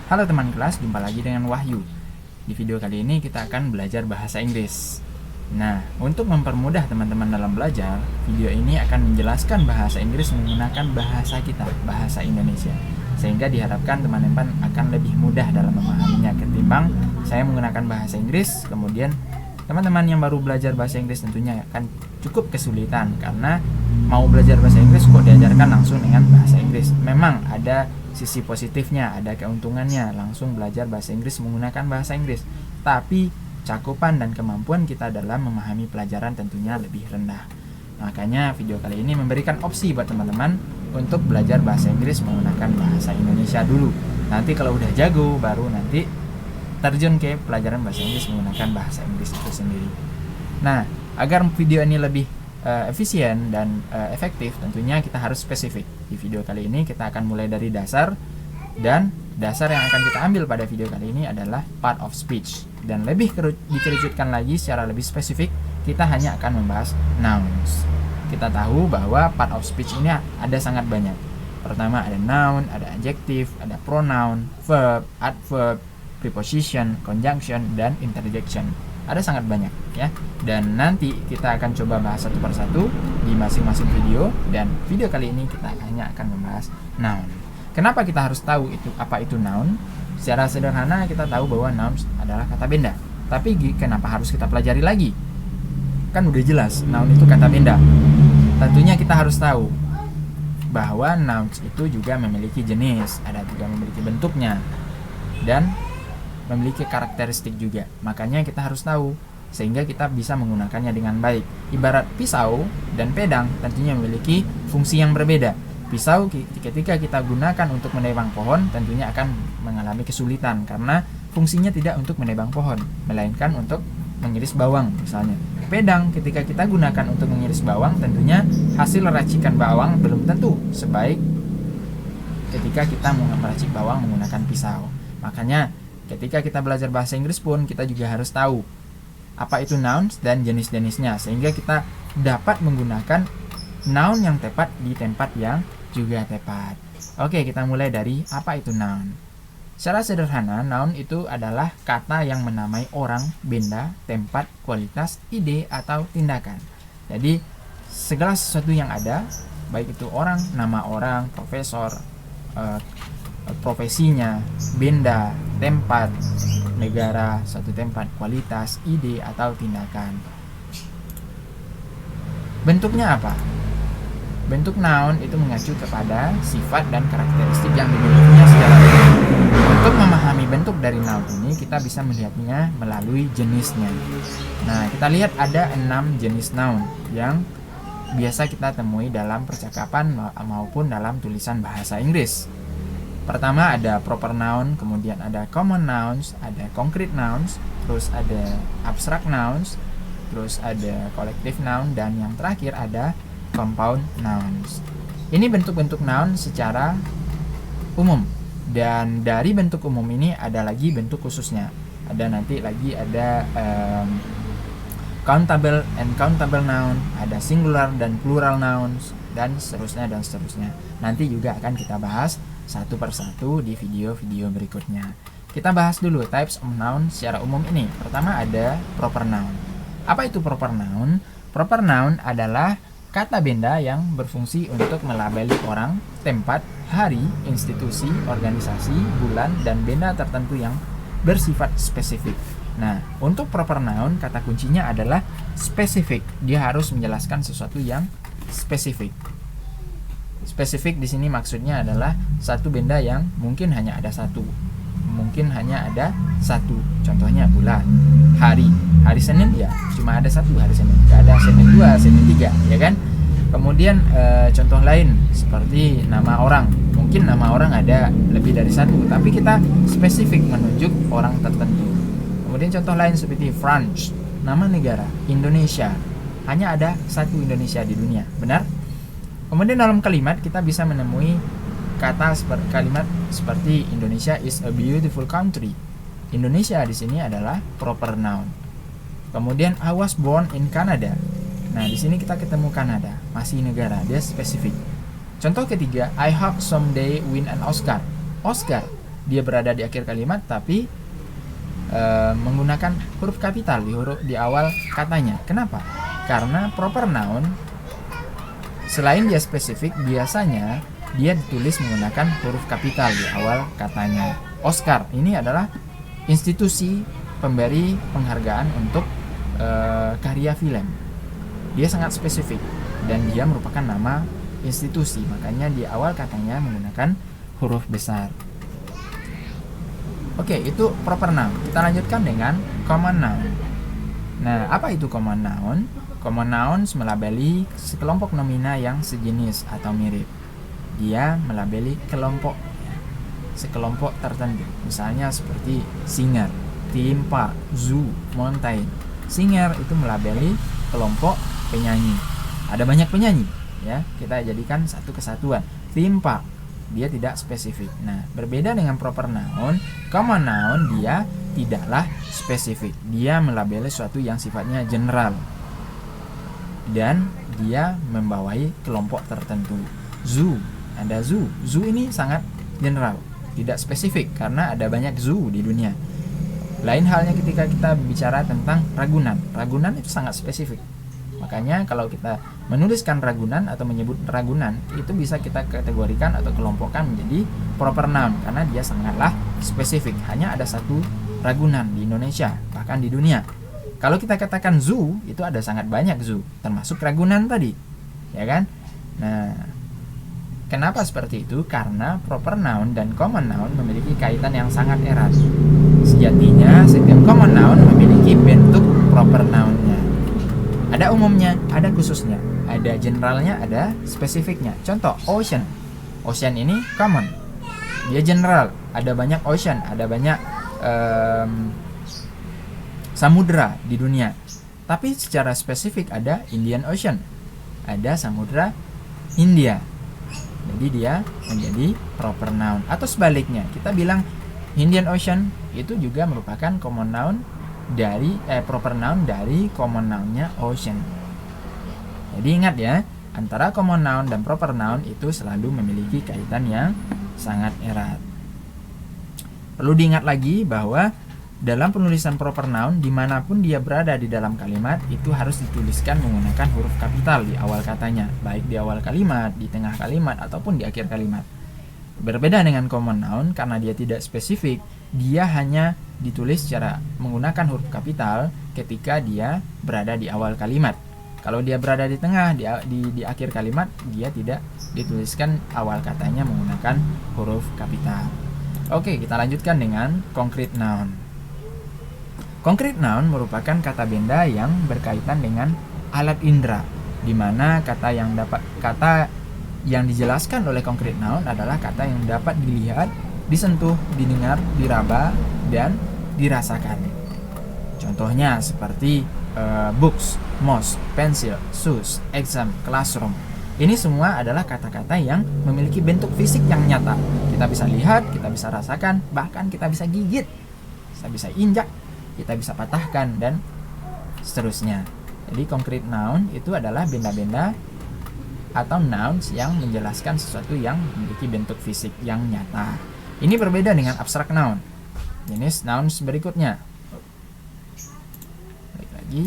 Halo teman kelas, jumpa lagi dengan Wahyu. Di video kali ini kita akan belajar bahasa Inggris. Nah, untuk mempermudah teman-teman dalam belajar, video ini akan menjelaskan bahasa Inggris menggunakan bahasa kita, bahasa Indonesia. Sehingga diharapkan teman-teman akan lebih mudah dalam memahaminya ketimbang saya menggunakan bahasa Inggris, kemudian teman-teman yang baru belajar bahasa Inggris tentunya akan cukup kesulitan karena mau belajar bahasa Inggris kok diajarkan langsung dengan bahasa Inggris. Memang ada sisi positifnya, ada keuntungannya langsung belajar bahasa Inggris menggunakan bahasa Inggris. Tapi cakupan dan kemampuan kita dalam memahami pelajaran tentunya lebih rendah. Makanya video kali ini memberikan opsi buat teman-teman untuk belajar bahasa Inggris menggunakan bahasa Indonesia dulu. Nanti kalau udah jago, baru nanti terjun ke pelajaran bahasa Inggris menggunakan bahasa Inggris itu sendiri. Nah, agar video ini lebih efisien dan efektif, tentunya kita harus spesifik. Di video kali ini kita akan mulai dari dasar, dan dasar yang akan kita ambil pada video kali ini adalah part of speech. Dan lebih dikerucutkan lagi secara lebih spesifik, kita hanya akan membahas nouns. Kita tahu bahwa part of speech ini ada sangat banyak. Pertama ada noun, ada adjective, ada pronoun, verb, adverb, preposition, conjunction, dan interjection. Ada sangat banyak ya. Dan nanti kita akan coba bahas satu persatu di masing-masing video, dan video kali ini kita hanya akan membahas noun. Kenapa kita harus tahu apa itu noun? Secara sederhana kita tahu bahwa noun adalah kata benda. Tapi kenapa harus kita pelajari lagi? Kan udah jelas noun itu kata benda. Tentunya kita harus tahu bahwa nouns itu juga memiliki jenis, ada juga memiliki bentuknya, dan memiliki karakteristik juga. Makanya kita harus tahu sehingga kita bisa menggunakannya dengan baik. Ibarat pisau dan pedang tentunya memiliki fungsi yang berbeda. Pisau ketika kita gunakan untuk menebang pohon tentunya akan mengalami kesulitan karena fungsinya tidak untuk menebang pohon, melainkan untuk mengiris bawang misalnya. Pedang ketika kita gunakan untuk mengiris bawang tentunya hasil racikan bawang belum tentu sebaik ketika kita meracik bawang menggunakan pisau. Makanya ketika kita belajar bahasa Inggris pun kita juga harus tahu apa itu nouns dan jenis-jenisnya sehingga kita dapat menggunakan noun yang tepat di tempat yang juga tepat. Oke, kita mulai dari apa itu noun. Secara sederhana, noun itu adalah kata yang menamai orang, benda, tempat, kualitas, ide, atau tindakan. Jadi, segala sesuatu yang ada, baik itu orang, nama orang, profesor, profesinya, benda, tempat, negara, suatu tempat, kualitas, ide, atau tindakan. Bentuknya apa? Bentuk noun itu mengacu kepada sifat dan karakteristik yang dimilikinya secara umum. Untuk memahami bentuk dari noun ini, kita bisa melihatnya melalui jenisnya. Nah, kita lihat ada 6 jenis noun yang biasa kita temui dalam percakapan maupun dalam tulisan bahasa Inggris. Pertama ada proper noun, kemudian ada common nouns, ada concrete nouns, terus ada abstract nouns, terus ada collective noun, dan yang terakhir ada compound nouns. Ini bentuk-bentuk noun secara umum, dan dari bentuk umum ini ada lagi bentuk khususnya. Ada nanti lagi ada countable and countable noun, ada singular dan plural nouns, dan seterusnya dan seterusnya. Nanti juga akan kita bahas satu persatu di video-video berikutnya. Kita bahas dulu types of noun secara umum ini. Pertama ada proper noun. Apa itu proper noun? Proper noun adalah kata benda yang berfungsi untuk melabeli orang, tempat, hari, institusi, organisasi, bulan, dan benda tertentu yang bersifat spesifik. Nah, untuk proper noun kata kuncinya adalah spesifik. Dia harus menjelaskan sesuatu yang spesifik. Spesifik di sini maksudnya adalah satu benda yang mungkin hanya ada satu, mungkin hanya ada satu. Contohnya bulan, hari Senin ya cuma ada satu hari Senin, gak ada Senin 2, Senin 3, ya kan? Kemudian contoh lain seperti nama orang, mungkin nama orang ada lebih dari satu, tapi kita spesifik menunjuk orang tertentu. Kemudian contoh lain seperti France, nama negara, Indonesia, hanya ada satu Indonesia di dunia, benar? Kemudian dalam kalimat kita bisa menemui kalimat seperti Indonesia is a beautiful country. Indonesia di sini adalah proper noun. Kemudian I was born in Canada. Nah, di sini kita ketemu Kanada, masih negara, dia spesifik. Contoh ketiga, I hope someday win an Oscar. Oscar dia berada di akhir kalimat tapi menggunakan huruf kapital di awal katanya. Kenapa? Karena proper noun selain dia spesifik, biasanya dia ditulis menggunakan huruf kapital di awal katanya. Oscar ini adalah institusi pemberi penghargaan untuk karya film. Dia sangat spesifik dan dia merupakan nama institusi, makanya di awal katanya menggunakan huruf besar. Oke, itu proper noun. Kita lanjutkan dengan common noun. Nah, apa itu common noun? Common nouns melabeli sekelompok nomina yang sejenis atau mirip. Dia melabeli sekelompok tertentu. Misalnya seperti singer, theme park, zoo, mountain. Singer itu melabeli kelompok penyanyi. Ada banyak penyanyi, ya. Kita jadikan satu kesatuan. Theme park, dia tidak spesifik. Nah, berbeda dengan proper noun, common noun dia tidaklah spesifik. Dia melabeli sesuatu yang sifatnya general dan dia membawahi kelompok tertentu. Zoo, ada zoo. Zoo ini sangat general, tidak spesifik karena ada banyak zoo di dunia. Lain halnya ketika kita bicara tentang Ragunan. Ragunan itu sangat spesifik. Makanya kalau kita menuliskan Ragunan atau menyebut Ragunan, itu bisa kita kategorikan atau kelompokkan menjadi proper noun karena dia sangatlah spesifik. Hanya ada satu Ragunan di Indonesia, bahkan di dunia. Kalau kita katakan zoo, itu ada sangat banyak zoo, termasuk Ragunan tadi, ya kan? Nah, kenapa seperti itu? Karena proper noun dan common noun memiliki kaitan yang sangat erat. Sejatinya, setiap common noun memiliki bentuk proper noun-nya. Ada umumnya, ada khususnya, ada generalnya, ada spesifiknya. Contoh, ocean. Ocean ini common, dia general. Ada banyak ocean, ada banyak samudra di dunia. Tapi secara spesifik ada Indian Ocean, ada samudra India. Jadi dia menjadi proper noun. Atau sebaliknya, kita bilang Indian Ocean itu juga merupakan common noun dari proper noun dari common noun-nya ocean. Jadi ingat ya, antara common noun dan proper noun itu selalu memiliki kaitan yang sangat erat. Perlu diingat lagi bahwa dalam penulisan proper noun, dimanapun dia berada di dalam kalimat, itu harus dituliskan menggunakan huruf kapital di awal katanya, baik di awal kalimat, di tengah kalimat, ataupun di akhir kalimat. Berbeda dengan common noun, karena dia tidak spesifik, dia hanya ditulis secara menggunakan huruf kapital ketika dia berada di awal kalimat. Kalau dia berada di tengah, di akhir kalimat, dia tidak dituliskan awal katanya menggunakan huruf kapital. Oke, kita lanjutkan dengan concrete noun. Concrete noun merupakan kata benda yang berkaitan dengan alat indera, di mana kata yang dijelaskan oleh concrete noun adalah kata yang dapat dilihat, disentuh, didengar, diraba, dan dirasakan. Contohnya seperti books, mouse, pencil, shoes, exam, classroom. Ini semua adalah kata-kata yang memiliki bentuk fisik yang nyata. Kita bisa lihat, kita bisa rasakan, bahkan kita bisa gigit, kita bisa injak, kita bisa patahkan, dan seterusnya. Jadi concrete noun itu adalah benda-benda atau nouns yang menjelaskan sesuatu yang memiliki bentuk fisik yang nyata. Ini berbeda dengan abstract noun. Jenis nouns berikutnya. Balik lagi.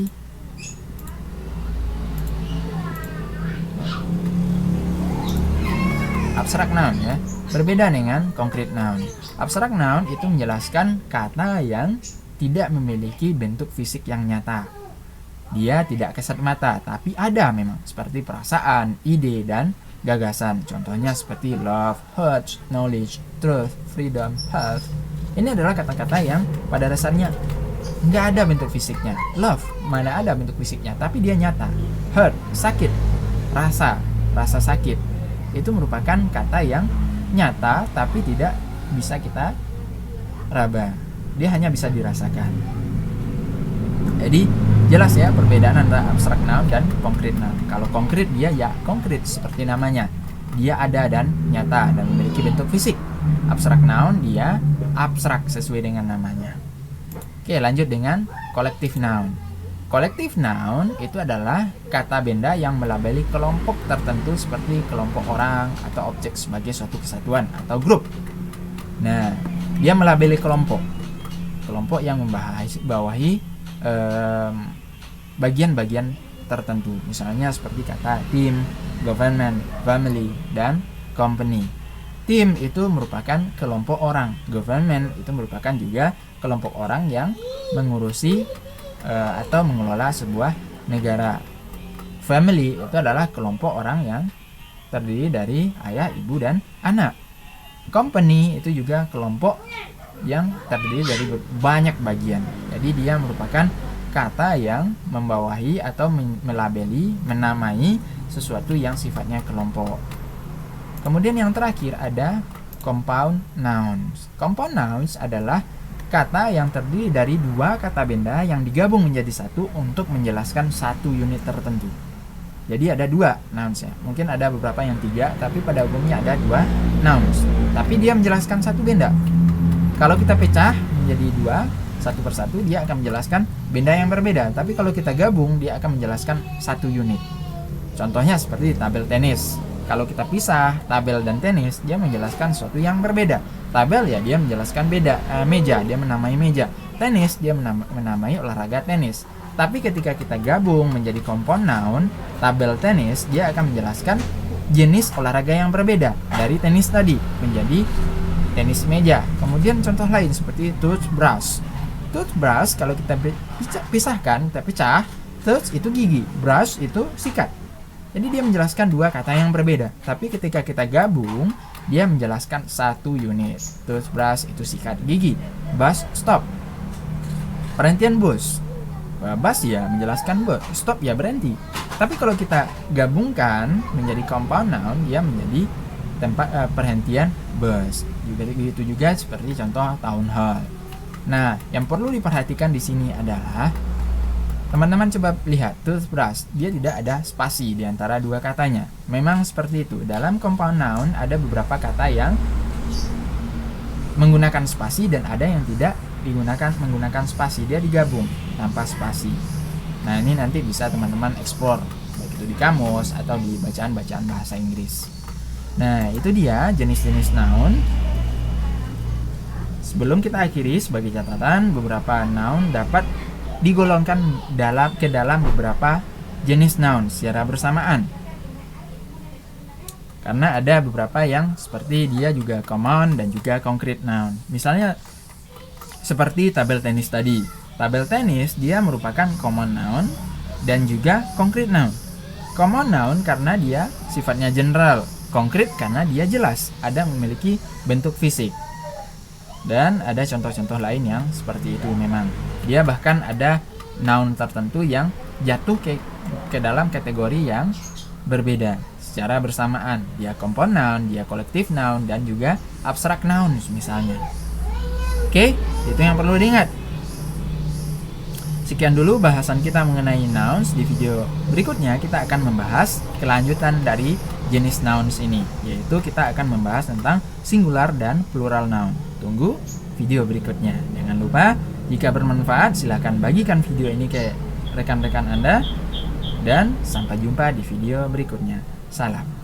Abstract noun ya. Berbeda dengan concrete noun. Abstract noun itu menjelaskan kata yang tidak memiliki bentuk fisik yang nyata. Dia tidak kasat mata, tapi ada memang, seperti perasaan, ide, dan gagasan. Contohnya seperti love, hurt, knowledge, truth, freedom, health. Ini adalah kata-kata yang pada dasarnya nggak ada bentuk fisiknya. Love, mana ada bentuk fisiknya, tapi dia nyata. Hurt, sakit, rasa sakit. Itu merupakan kata yang nyata, tapi tidak bisa kita raba. Dia hanya bisa dirasakan. Jadi jelas ya perbedaan antara abstract noun dan concrete noun. Kalau konkret dia ya konkret seperti namanya, dia ada dan nyata dan memiliki bentuk fisik. Abstract noun dia abstrak sesuai dengan namanya. Oke, lanjut dengan collective noun. Collective noun itu adalah kata benda yang melabeli kelompok tertentu seperti kelompok orang atau objek sebagai suatu kesatuan atau grup. Nah, Dia melabeli kelompok yang membawahi bagian-bagian tertentu. Misalnya seperti kata team, government, family, dan company. Tim itu merupakan kelompok orang, government itu merupakan juga kelompok orang yang mengurusi atau mengelola sebuah negara. Family itu adalah kelompok orang yang terdiri dari ayah, ibu, dan anak. Company itu juga kelompok yang terdiri dari banyak bagian. Jadi dia merupakan kata yang membawahi atau melabeli, menamai sesuatu yang sifatnya kelompok. Kemudian yang terakhir ada compound nouns. Compound nouns adalah kata yang terdiri dari dua kata benda yang digabung menjadi satu untuk menjelaskan satu unit tertentu. Jadi ada dua nouns ya. Mungkin ada beberapa yang tiga, tapi pada umumnya ada dua nouns. Tapi dia menjelaskan satu benda. Kalau kita pecah menjadi dua, satu persatu, dia akan menjelaskan benda yang berbeda. Tapi kalau kita gabung, dia akan menjelaskan satu unit. Contohnya seperti tabel tenis. Kalau kita pisah tabel dan tenis, dia menjelaskan sesuatu yang berbeda. Tabel ya dia menjelaskan meja, dia menamai meja. Tenis dia menamai olahraga tenis. Tapi ketika kita gabung menjadi compound noun, tabel tenis dia akan menjelaskan jenis olahraga yang berbeda dari tenis tadi menjadi tenis meja. Kemudian contoh lain seperti toothbrush. Toothbrush kalau kita pisahkan, kita pecah, tooth itu gigi, brush itu sikat. Jadi dia menjelaskan dua kata yang berbeda. Tapi ketika kita gabung, dia menjelaskan satu unit. Toothbrush itu sikat gigi, bus stop. Perhentian bus. Bus ya menjelaskan bus, stop ya berhenti. Tapi kalau kita gabungkan menjadi compound noun, dia menjadi tempat perhentian bus. Begitu juga seperti contoh town hall. Nah, yang perlu diperhatikan di sini adalah teman-teman coba lihat toothbrush, dia tidak ada spasi di antara dua katanya. Memang seperti itu. Dalam compound noun ada beberapa kata yang menggunakan spasi dan ada yang tidak menggunakan spasi. Dia digabung tanpa spasi. Nah, ini nanti bisa teman-teman explore baik itu di kamus atau di bacaan-bacaan bahasa Inggris. Nah, itu dia jenis-jenis noun. Sebelum kita akhiri, sebagai catatan, beberapa noun dapat digolongkan ke dalam beberapa jenis noun secara bersamaan. Karena ada beberapa yang seperti dia juga common dan juga concrete noun. Misalnya seperti tabel tenis tadi. Tabel tenis dia merupakan common noun dan juga concrete noun. Common noun karena dia sifatnya general, concrete karena dia jelas, ada memiliki bentuk fisik. Dan ada contoh-contoh lain yang seperti itu memang. Dia bahkan ada noun tertentu yang jatuh ke dalam kategori yang berbeda secara bersamaan. Dia compound noun, dia collective noun, dan juga abstract noun misalnya. Oke, itu yang perlu diingat. Sekian dulu bahasan kita mengenai nouns. Di video berikutnya kita akan membahas kelanjutan dari jenis nouns ini, yaitu kita akan membahas tentang singular dan plural noun. Tunggu video berikutnya. Jangan lupa, jika bermanfaat silahkan bagikan video ini ke rekan-rekan Anda. Dan sampai jumpa di video berikutnya. Salam.